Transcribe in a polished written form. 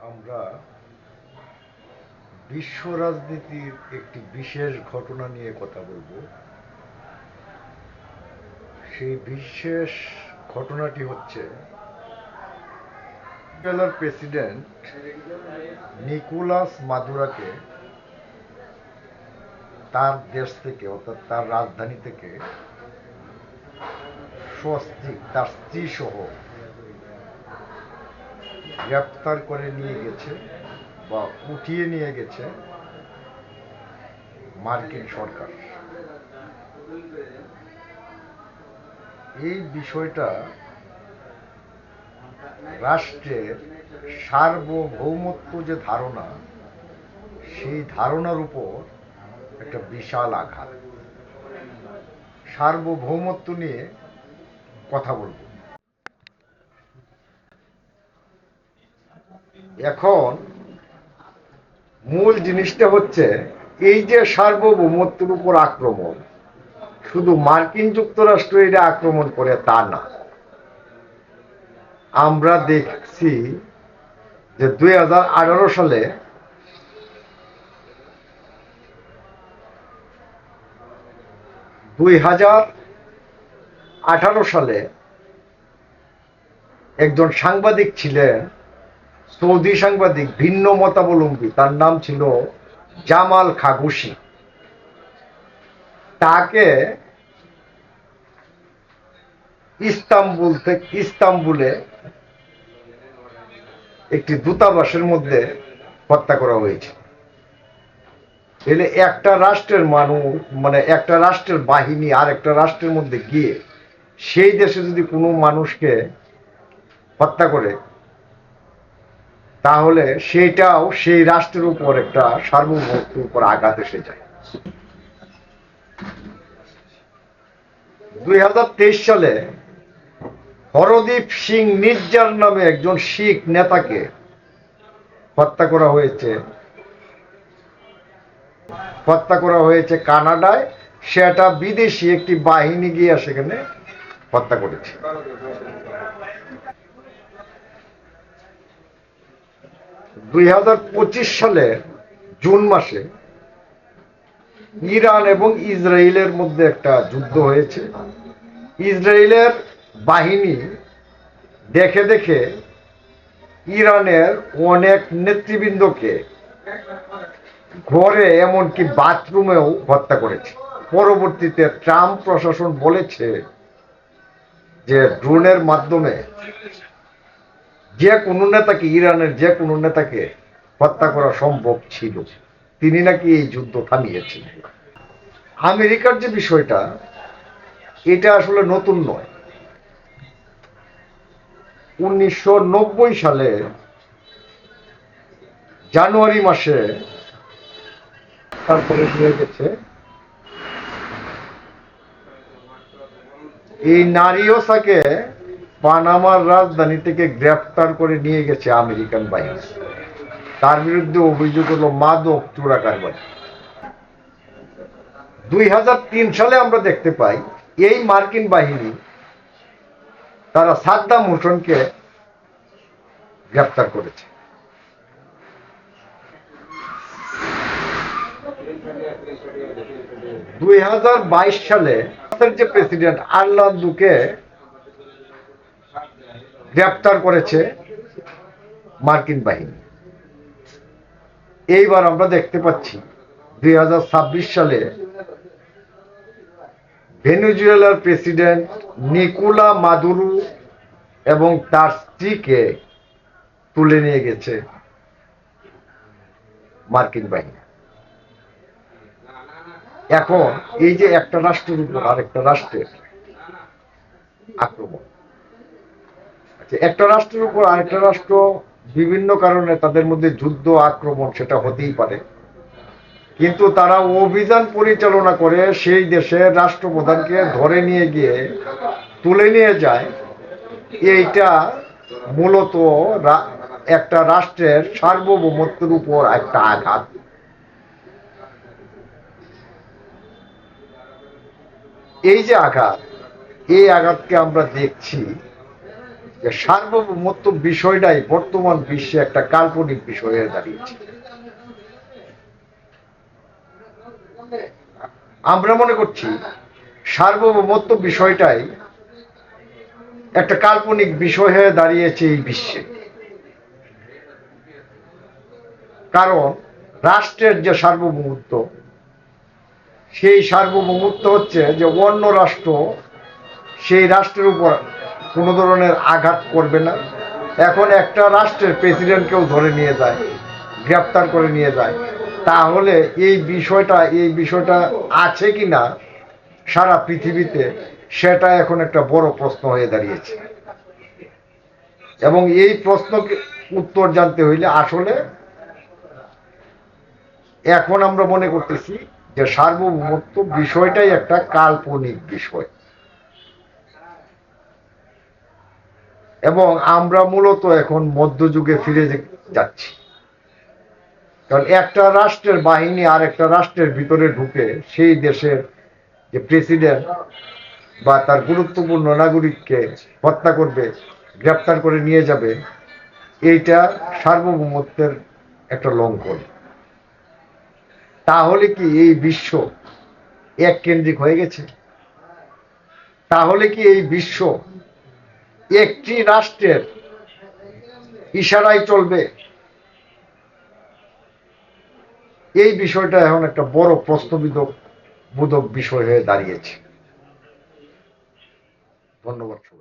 আমরা বিশ্ব রাজনীতির একটি বিশেষ ঘটনা নিয়ে কথা বলবো। সেই বিশেষ ঘটনাটি হচ্ছে ভেনেজুয়েলার প্রেসিডেন্ট নিকোলাস মাদুরোকে তার দেশ থেকে, অর্থাৎ তার রাজধানী থেকে স্বস্তিক তার স্ত্রী সহ গ্রেপ্তার করে নিয়ে গেছে বা উঠিয়ে নিয়ে গেছে মার্কিন সরকার। এই বিষয়টা রাষ্ট্রের সার্বভৌমত্ব যে ধারণা, সেই ধারণার উপর একটা বিশাল আঘাত। সার্বভৌমত্ব নিয়ে কথা বলবো। এখন মূল জিনিসটা হচ্ছে, এই যে সার্বভৌমত্বের উপর আক্রমণ, শুধু মার্কিন যুক্তরাষ্ট্র এটা আক্রমণ করে তা না। আমরা দেখছি যে 2018 সালে একজন সাংবাদিক ছিলেন, সৌদি সাংবাদিক, ভিন্ন মতাবলম্বী, তার নাম ছিল জামাল খাশোগি। তাকে ইস্তাম্বুলে একটি দূতাবাসের মধ্যে হত্যা করা হয়েছে। এলে একটা রাষ্ট্রের মানুষ, একটা রাষ্ট্রের বাহিনী আর একটা রাষ্ট্রের মধ্যে গিয়ে সেই দেশে যদি কোনো মানুষকে হত্যা করে, তাহলে সেটাও সেই রাষ্ট্রের উপর একটা সার্বভৌমত্বের উপর আঘাত এসে যায়। 2023 সালে হরদীপ সিং নির্জার নামে একজন শিখ নেতাকে হত্যা করা হয়েছে কানাডায়। সেটা বিদেশি একটি বাহিনী গিয়ে সেখানে হত্যা করেছে। 2025 সালে জুন মাসে ইরান এবং ইসরায়েলের মধ্যে একটা যুদ্ধ হয়েছে। ইসরায়েলের বাহিনী দেখে দেখে ইরানের অনেক নেতৃবৃন্দকে ঘরে, এমনকি বাথরুমেও হত্যা করেছে। পরবর্তীতে ট্রাম্প প্রশাসন বলেছে যে ড্রোনের মাধ্যমে যে কোনো নেতাকে, ইরানের যে কোনো নেতাকে হত্যা করা সম্ভব ছিল। তিনি নাকি এই যুদ্ধ থামিয়েছেন। আমেরিকার যে বিষয়টা, এটা আসলে নতুন নয়। 1990 সালে জানুয়ারি মাসে তারপরে হয়ে গেছে এই নারিওসাকে পানামার রাজধানী থেকে গ্রেফতার করে নিয়ে গেছে আমেরিকান বাহিনী। তার বিরুদ্ধে অভিযোগ হলো মাদক চোরা কারবারি। 2003 সালে আমরা দেখতে পাই এই মার্কিন বাহিনী তারা সাদ্দাম হোসেনকে গ্রেফতার করেছে। 2022 সালে যে প্রেসিডেন্ট আর্লান্দুকে গ্রেফতার করেছে মার্কিন বাহিনী। এইবার আমরা দেখতে পাচ্ছি 2026 সালে ভেনেজুয়েলার প্রেসিডেন্ট নিকোলা মাদুরো এবং তার স্ত্রীকে তুলে নিয়ে গেছে মার্কিন বাহিনী। এখন এই যে একটা রাষ্ট্রের উপর আরেকটা রাষ্ট্রের আক্রমণ, একটা রাষ্ট্রের উপর আরেকটা রাষ্ট্র বিভিন্ন কারণে তাদের মধ্যে যুদ্ধ, আক্রমণ, সেটা হতেই পারে, কিন্তু তারা অভিযান পরিচালনা করে সেই দেশের রাষ্ট্রপ্রধানকে ধরে নিয়ে গিয়ে তুলে নিয়ে যায়। এইটা মূলত একটা রাষ্ট্রের সার্বভৌমত্বের উপর একটা আঘাত। এই যে আঘাত, এই আঘাতকে আমরা দেখছি যে সার্বভৌমত্ব বিষয়টাই বর্তমান বিশ্বে একটা কাল্পনিক বিষয় হয়ে দাঁড়িয়েছে। আমরা মনে করছি সার্বভৌমত্ব বিষয়টাই একটা কাল্পনিক বিষয় হয়ে দাঁড়িয়েছে এই বিশ্বে। কারণ রাষ্ট্রের যে সার্বভৌমত্ব, সেই সার্বভৌমত্ব হচ্ছে যে অন্য রাষ্ট্র সেই রাষ্ট্রের উপর কোনো ধরনের আঘাত করবে না। এখন একটা রাষ্ট্রের প্রেসিডেন্টকেও ধরে নিয়ে যায়, গ্রেপ্তার করে নিয়ে যায়, তাহলে এই বিষয়টা আছে কিনা সারা পৃথিবীতে, সেটা এখন একটা বড় প্রশ্ন হয়ে দাঁড়িয়েছে। এবং এই প্রশ্নকে উত্তর জানতে হইলে আসলে এখন আমরা মনে করতেছি যে সার্বভৌমত্ব বিষয়টাই একটা কাল্পনিক বিষয়, এবং আমরা মূলত এখন মধ্যযুগে ফিরে যাচ্ছি। কারণ একটা রাষ্ট্রের বাহিনী আর একটা রাষ্ট্রের ভিতরে ঢুকে সেই দেশের যে প্রেসিডেন্ট বা তার গুরুত্বপূর্ণ নাগরিককে হত্যা করবে, গ্রেপ্তার করে নিয়ে যাবে, এইটা সার্বভৌমত্বের একটা লঙ্ঘন। তাহলে কি এই বিশ্ব এক কেন্দ্রিক হয়ে গেছে? তাহলে কি এই বিশ্ব একটি রাষ্ট্রের ইশারায় চলবে? এই বিষয়টা এখন একটা বড় প্রশ্নবোধক বিষয় হয়ে দাঁড়িয়েছে। ধন্যবাদ সবাই।